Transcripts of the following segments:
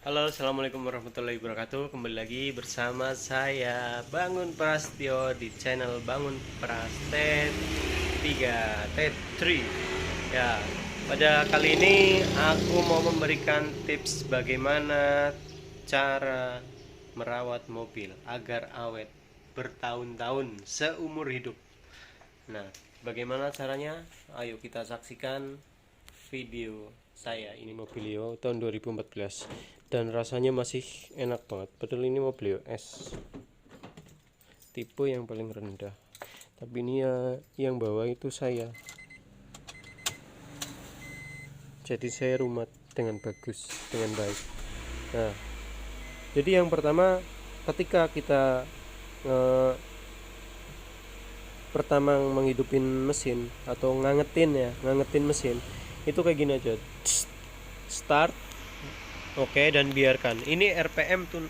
Halo, assalamualaikum warahmatullahi wabarakatuh. Kembali lagi bersama saya Bangun Prastio di channel Bangun Prastet 3 T3. Ya, pada kali ini aku mau memberikan tips bagaimana cara merawat mobil agar awet bertahun-tahun seumur hidup. Nah, bagaimana caranya? Ayo kita saksikan video saya. Ini Mobilio tahun 2014 dan rasanya masih enak banget. Padahal ini Mobilio S tipe yang paling rendah, tapi ini ya yang bawah itu saya, jadi saya rumat dengan bagus, dengan baik. Nah, jadi yang pertama, ketika kita pertama menghidupin mesin atau ngangetin mesin, itu kayak gini aja. Start. Oke, dan biarkan. Ini RPM tuh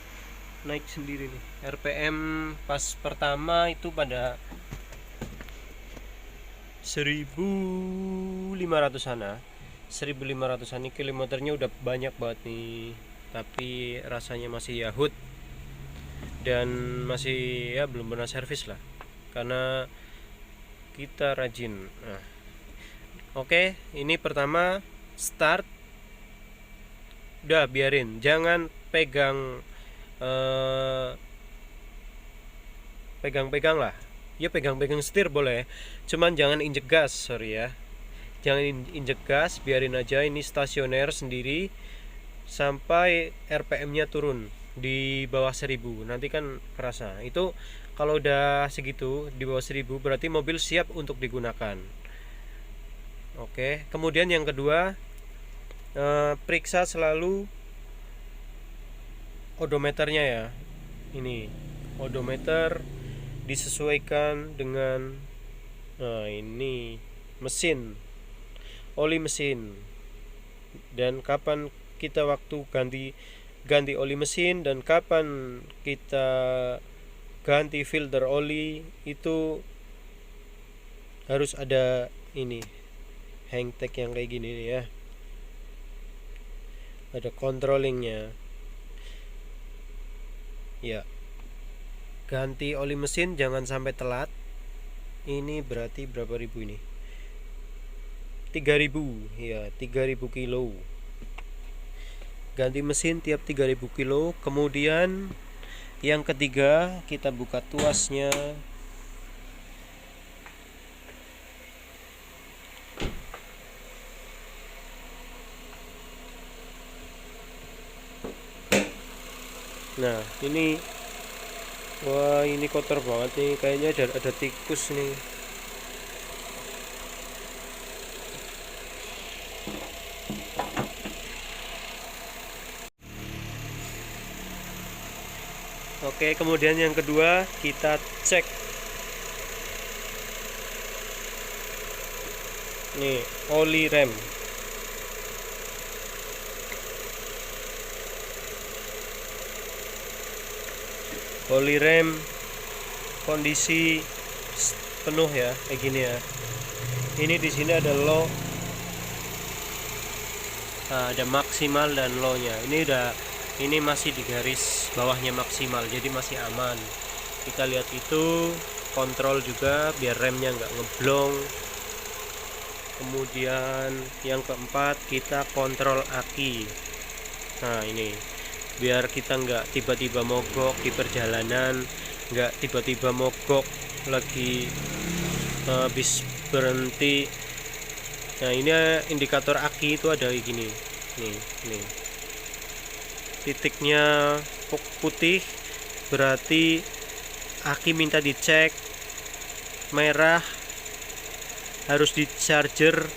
naik sendiri nih. RPM pas pertama itu pada 1500-an. 1500-an. Ini kilometernya udah banyak banget nih. Tapi rasanya masih Yahut dan masih ya belum pernah servis lah. Karena kita rajin. Nah, oke, ini pertama start. Udah biarin, jangan pegang pegang-pegang lah. Ya pegang-pegang setir boleh, cuman jangan injek gas, sorry ya. Jangan injek gas, biarin aja ini stasioner sendiri sampai RPM-nya turun di bawah 1000. Nanti kan kerasa. Itu kalau udah segitu di bawah 1000 berarti mobil siap untuk digunakan. Oke, kemudian yang kedua, periksa selalu odometernya ya. Ini odometer disesuaikan dengan ini mesin, oli mesin, dan kapan kita waktu ganti oli mesin dan kapan kita ganti filter oli. Itu harus ada ini hang tag yang kayak gini nih ya, ada controllingnya ya. Ganti oli mesin jangan sampai telat. Ini berarti berapa ribu ini? 3000 ya, 3000 kilo. Ganti mesin tiap 3000 kilo. Kemudian yang ketiga, kita buka tuasnya. Nah, ini wah, ini kotor banget nih, kayaknya ada tikus nih. Oke, kemudian yang kedua kita cek nih oli rem. Oli rem kondisi penuh ya, kayak gini ya. Ini di sini ada low, ada maksimal dan low-nya. Ini masih di garis bawahnya maksimal, jadi masih aman. Kita lihat itu, kontrol juga biar remnya nggak ngeblong. Kemudian yang keempat, kita kontrol aki. Nah, ini biar kita nggak tiba-tiba mogok di perjalanan, nggak tiba-tiba mogok lagi habis berhenti. Nah, ini indikator aki itu ada gini nih titiknya putih, berarti aki minta dicek. Merah harus di charger.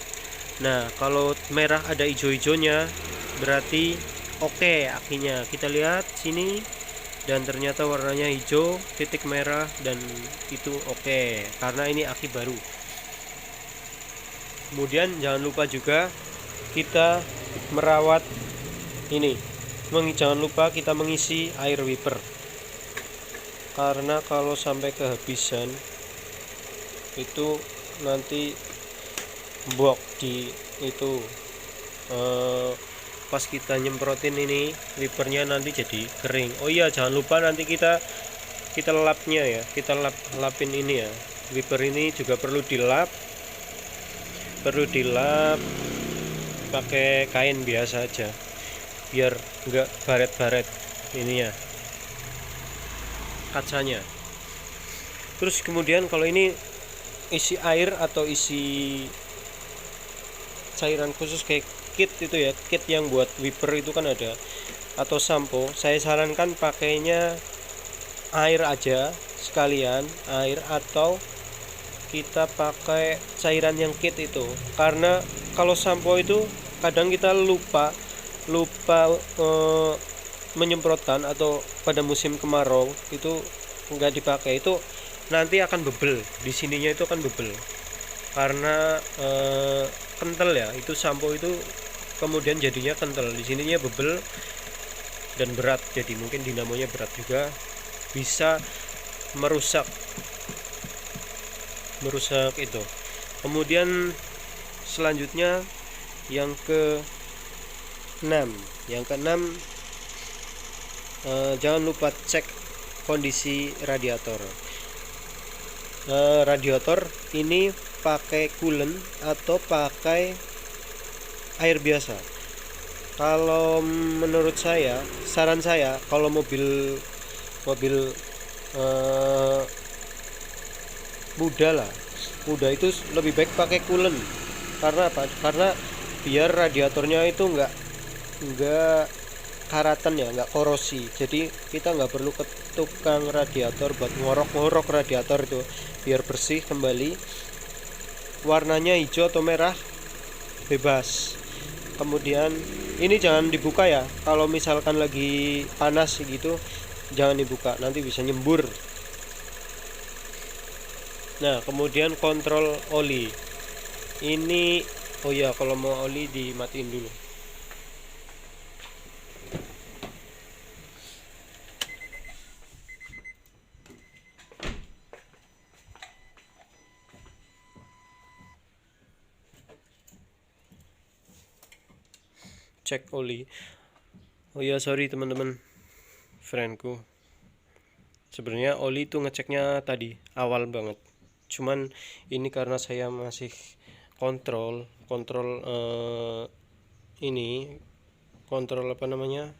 Nah, kalau merah ada hijau-hijaunya berarti oke akinya. Kita lihat sini, dan ternyata warnanya hijau, titik merah, dan itu oke, karena ini aki baru. Kemudian jangan lupa juga kita merawat ini. Jangan lupa kita mengisi air wiper, karena kalau sampai kehabisan itu nanti blok di itu pas kita nyemprotin ini wipernya nanti jadi kering. Oh iya, jangan lupa nanti kita lapnya ya, kita lapin ini ya. Wiper ini juga perlu dilap pakai kain biasa aja biar enggak baret-baret ini ya kacanya. Terus kemudian kalau ini isi air atau isi cairan khusus kayak kit itu ya, kit yang buat wiper itu kan ada, atau sampo, saya sarankan pakainya air aja sekalian, air atau kita pakai cairan yang kit itu. Karena kalau sampo itu kadang kita lupa menyemprotkan, atau pada musim kemarau itu enggak dipakai, itu nanti akan bebel di sininya, itu akan bebel karena kental ya, itu sampo itu kemudian jadinya kental, di sininya bebel dan berat, jadi mungkin dinamonya berat juga, bisa merusak itu. Kemudian selanjutnya yang keenam, jangan lupa cek kondisi radiator. Radiator ini pakai coolant atau pakai air biasa. Kalau menurut saya, saran saya, kalau mobil muda itu lebih baik pakai coolant. Karena apa? Karena biar radiatornya itu enggak karatan ya, enggak korosi. Jadi kita enggak perlu ke tukang radiator buat ngorok radiator itu, biar bersih kembali, warnanya hijau atau merah bebas. Kemudian ini jangan dibuka ya, kalau misalkan lagi panas gitu jangan dibuka, nanti bisa nyembur. Nah, kemudian kontrol oli ini, oh ya, kalau mau oli dimatiin dulu. Cek oli. Oh ya, sorry teman-teman, friendku, sebenarnya oli itu ngeceknya tadi awal banget, cuman ini karena saya masih kontrol ini kontrol apa namanya,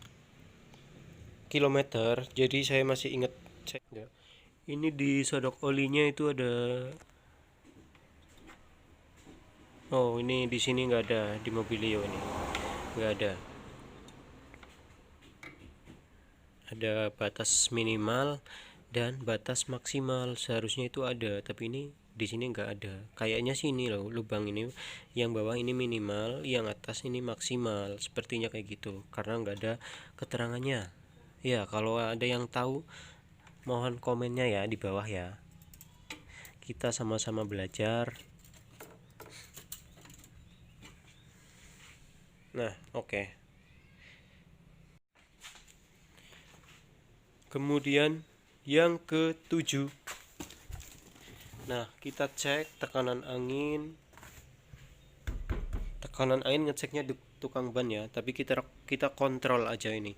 kilometer, jadi saya masih inget cek ya. Ini di sodok olinya itu ada, oh ini di sini nggak ada, di Mobilio ini nggak ada batas minimal dan batas maksimal, seharusnya itu ada, tapi ini di sini nggak ada. Kayaknya sih ini loh, lubang ini yang bawah ini minimal, yang atas ini maksimal, sepertinya kayak gitu, karena nggak ada keterangannya ya. Kalau ada yang tahu mohon komennya ya di bawah ya, kita sama-sama belajar. Nah, oke. Kemudian yang ke-7, nah kita cek tekanan angin ngeceknya di tukang ban ya, tapi kita kontrol aja ini,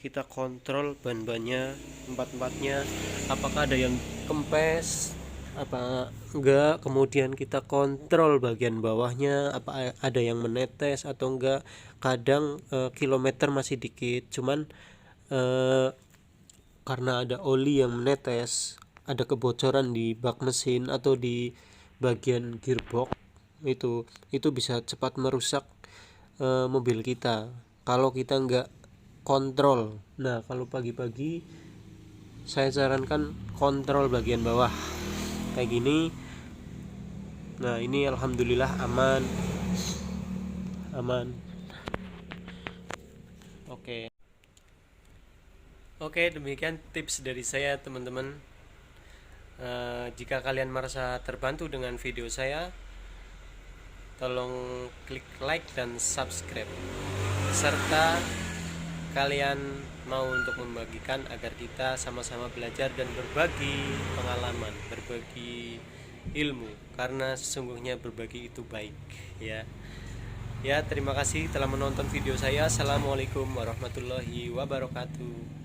kita kontrol ban-bannya, empat-empatnya, apakah ada yang kempes apa enggak. Kemudian kita kontrol bagian bawahnya, apa ada yang menetes atau enggak. Kadang kilometer masih dikit, cuman karena ada oli yang menetes, ada kebocoran di bak mesin atau di bagian gearbox, itu bisa cepat merusak mobil kita kalau kita enggak kontrol. Nah, kalau pagi-pagi saya sarankan kontrol bagian bawah kayak gini. Nah, ini alhamdulillah aman. Oke, demikian tips dari saya teman-teman. Jika kalian merasa terbantu dengan video saya, tolong klik like dan subscribe, serta kalian mau untuk membagikan agar kita sama-sama belajar dan berbagi pengalaman, berbagi ilmu, karena sesungguhnya berbagi itu baik ya. Ya, terima kasih telah menonton video saya. Assalamualaikum warahmatullahi wabarakatuh.